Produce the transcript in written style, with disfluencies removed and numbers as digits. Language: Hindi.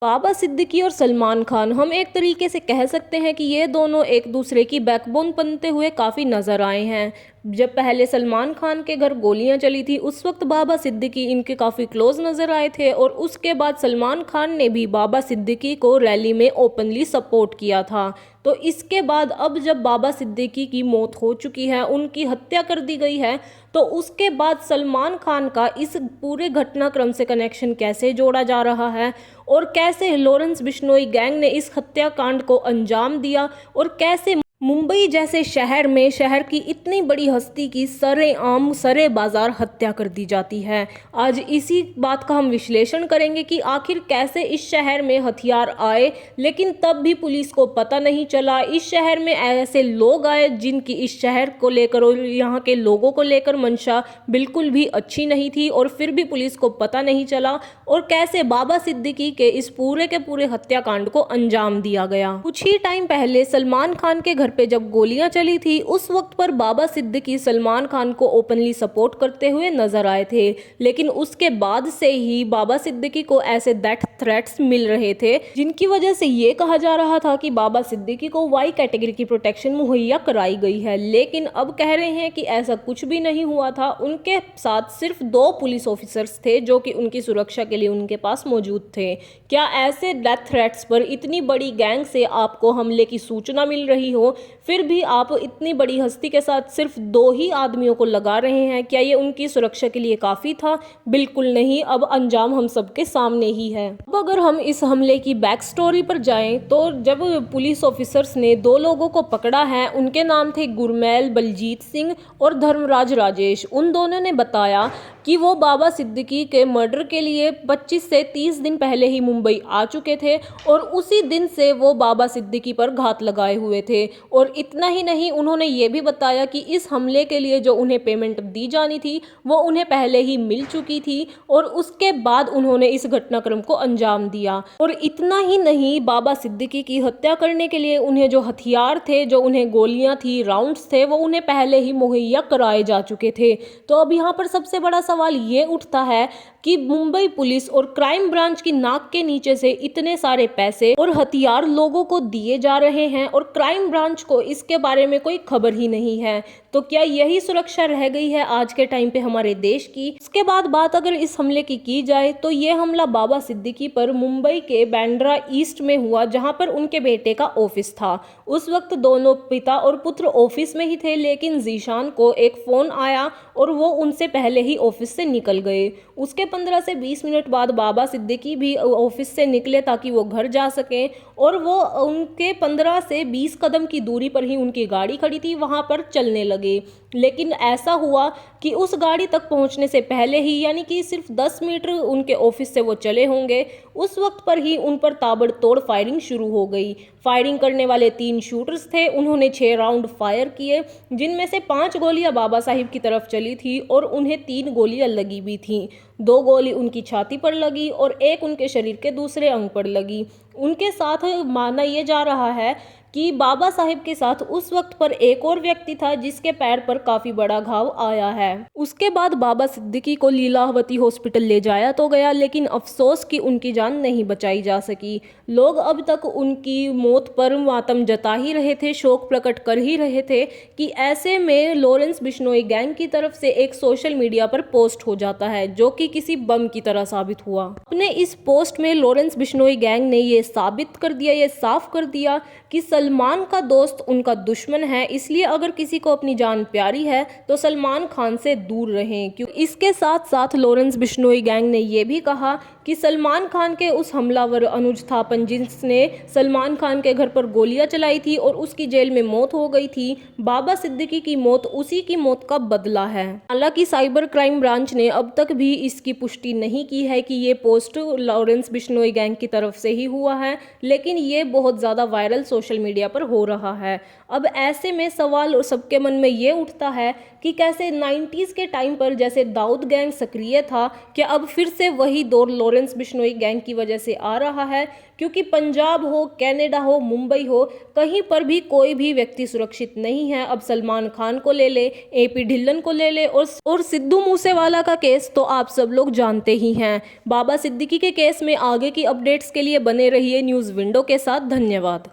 बाबा सिद्दीकी और सलमान खान हम एक तरीके से कह सकते हैं कि ये दोनों एक दूसरे की बैकबोन बनते हुए काफ़ी नज़र आए हैं। जब पहले सलमान खान के घर गोलियां चली थी उस वक्त बाबा सिद्दीकी इनके काफ़ी क्लोज नज़र आए थे और उसके बाद सलमान खान ने भी बाबा सिद्दीकी को रैली में ओपनली सपोर्ट किया था। तो इसके बाद अब जब बाबा सिद्दीकी की मौत हो चुकी है, उनकी हत्या कर दी गई है, तो उसके बाद सलमान खान का इस पूरे घटनाक्रम से कनेक्शन कैसे जोड़ा जा रहा है और कैसे लॉरेंस बिश्नोई गैंग ने इस हत्याकांड को अंजाम दिया और कैसे मुंबई जैसे शहर में शहर की इतनी बड़ी हस्ती की सरेआम सरे बाजार हत्या कर दी जाती है। आज इसी बात का हम विश्लेषण करेंगे कि आखिर कैसे इस शहर में हथियार आए लेकिन तब भी पुलिस को पता नहीं चला। इस शहर में ऐसे लोग आए जिनकी इस शहर को लेकर और यहाँ के लोगों को लेकर मंशा बिल्कुल भी अच्छी नहीं थी और फिर भी पुलिस को पता नहीं चला और कैसे बाबा सिद्दीकी के इस पूरे के पूरे हत्याकांड को अंजाम दिया गया। कुछ ही टाइम पहले सलमान खान के घर पे जब गोलियां चली थी उस वक्त पर बाबा सिद्दीकी सलमान खान को ओपनली सपोर्ट करते हुए नजर आए थे, लेकिन उसके बाद से ही बाबा सिद्दीकी को ऐसे डेथ थ्रेट्स मिल रहे थे जिनकी वजह से ये कहा जा रहा था कि बाबा सिद्दीकी को वाई कैटेगरी की प्रोटेक्शन मुहैया कराई गई है। लेकिन अब कह रहे हैं कि ऐसा कुछ भी नहीं हुआ था। उनके साथ सिर्फ 2 पुलिस ऑफिसर्स थे जो कि उनकी सुरक्षा के लिए उनके पास मौजूद थे। क्या ऐसे डेथ थ्रेट्स पर इतनी बड़ी गैंग से आपको हमले की सूचना मिल रही हो फिर भी आप इतनी बड़ी हस्ती के साथ सिर्फ 2 ही आदमियों को लगा रहे हैं? क्या ये उनकी सुरक्षा के लिए काफ़ी था? बिल्कुल नहीं। अब अंजाम हम सबके सामने ही है। अब अगर हम इस हमले की बैक स्टोरी पर जाएं तो जब पुलिस ऑफिसर्स ने 2 लोगों को पकड़ा है, उनके नाम थे गुरमैल बलजीत सिंह और धर्मराज राजेश। उन दोनों ने बताया कि वो बाबा सिद्दीकी के मर्डर के लिए 25 से 30 दिन पहले ही मुंबई आ चुके थे और उसी दिन से वो बाबा सिद्दीकी पर घात लगाए हुए थे। और इतना ही नहीं, उन्होंने ये भी बताया कि इस हमले के लिए जो उन्हें पेमेंट दी जानी थी वो उन्हें पहले ही मिल चुकी थी और उसके बाद उन्होंने इस घटनाक्रम को अंजाम दिया। और इतना ही नहीं, बाबा सिद्दीकी की हत्या करने के लिए उन्हें जो हथियार थे, जो उन्हें गोलियां थी, राउंड्स थे, वो उन्हें पहले ही मुहैया कराए जा चुके थे। तो अब यहाँ पर सबसे बड़ा सवाल ये उठता है कि मुंबई पुलिस और क्राइम ब्रांच की नाक के नीचे से इतने सारे पैसे और हथियार लोगों को दिए जा रहे हैं और क्राइम ब्रांच को इसके बारे में कोई खबर ही नहीं है। तो क्या यही सुरक्षा रह गई है आज के टाइम पे हमारे देश की? इसके बाद बात अगर इस हमले की जाए तो ये हमला बाबा सिद्दीकी पर मुंबई के बांद्रा ईस्ट में हुआ, जहां पर उनके बेटे का ऑफिस था। उस वक्त दोनों पिता और पुत्र ऑफिस में ही थे, लेकिन जीशान को एक फोन आया और वो उनसे पहले ही ऑफिस से निकल गए। उसके 15 से 20 मिनट बाद बाबा सिद्दीकी भी ऑफिस से निकले ताकि वो घर जा सकें और वो उनके 15 से 20 कदम की दूरी पर ही उनकी गाड़ी खड़ी थी, वहां पर चलने लगे। लेकिन ऐसा हुआ कि उस गाड़ी तक पहुंचने से पहले ही, यानी कि सिर्फ 10 मीटर उनके ऑफिस से वो चले होंगे, उस वक्त पर ही उन पर ताबड़तोड़ फायरिंग शुरू हो गई। फायरिंग करने वाले 3 शूटर्स थे। उन्होंने 6 राउंड फायर किए, जिनमें से 5 गोलियां बाबा साहिब की तरफ चली थी और उन्हें 3 गोलियां लगी भी थीं। 2 गोली उनकी छाती पर लगी और एक उनके शरीर के दूसरे अंग पर लगी। उनके साथ माना यह जा रहा है कि बाबा साहिब के साथ उस वक्त पर एक और व्यक्ति था जिसके पैर पर काफी बड़ा घाव आया है। उसके बाद बाबा सिद्दीकी को लीलावती हॉस्पिटल ले जाया तो गया, लेकिन अफसोस कि उनकी जान नहीं बचाई जा सकी। लोग अब तक उनकी मौत पर मातम जता ही रहे थे, शोक प्रकट कर ही रहे थे कि ऐसे में लॉरेंस बिश्नोई गैंग की तरफ से एक सोशल मीडिया पर पोस्ट हो जाता है जो कि किसी बम की तरह साबित हुआ। अपने इस पोस्ट में लॉरेंस बिश्नोई गैंग ने ये साबित कर दिया, ये साफ कर दिया कि सलमान का दोस्त उनका दुश्मन है, इसलिए अगर किसी को अपनी जान प्यारी है तो सलमान खान से दूर रहें। क्यों? इसके साथ साथ लॉरेंस बिश्नोई गैंग ने यह भी कहा कि सलमान खान के उस हमलावर अनुज थापन जिसने सलमान खान के घर पर गोलियां चलाई थी और उसकी जेल में मौत हो गई थी, बाबा सिद्दीकी की मौत उसी की मौत का बदला है। हालांकि साइबर क्राइम ब्रांच ने अब तक भी इसकी पुष्टि नहीं की है कि ये पोस्ट लॉरेंस बिश्नोई गैंग की तरफ से ही हुआ है, लेकिन ये बहुत ज़्यादा वायरल सोशल मीडिया पर हो रहा है। अब ऐसे में सवाल और सबके मन में ये उठता है कि कैसे 90s के टाइम पर जैसे दाऊद गैंग सक्रिय था, क्या अब फिर से वही दौर लॉरेंस बिश्नोई गैंग की वजह से आ रहा है, क्योंकि पंजाब हो, कनाडा हो, मुंबई हो, कहीं पर भी कोई भी व्यक्ति सुरक्षित नहीं है। अब सलमान खान को ले ले, एपी ढिल्लन को ले ले, और सिद्धू मूसेवाला का केस तो आप सब लोग जानते ही हैं। बाबा सिद्दीकी के केस में आगे की अपडेट्स के लिए बने रहिए न्यूज़ विंडो के साथ। धन्यवाद।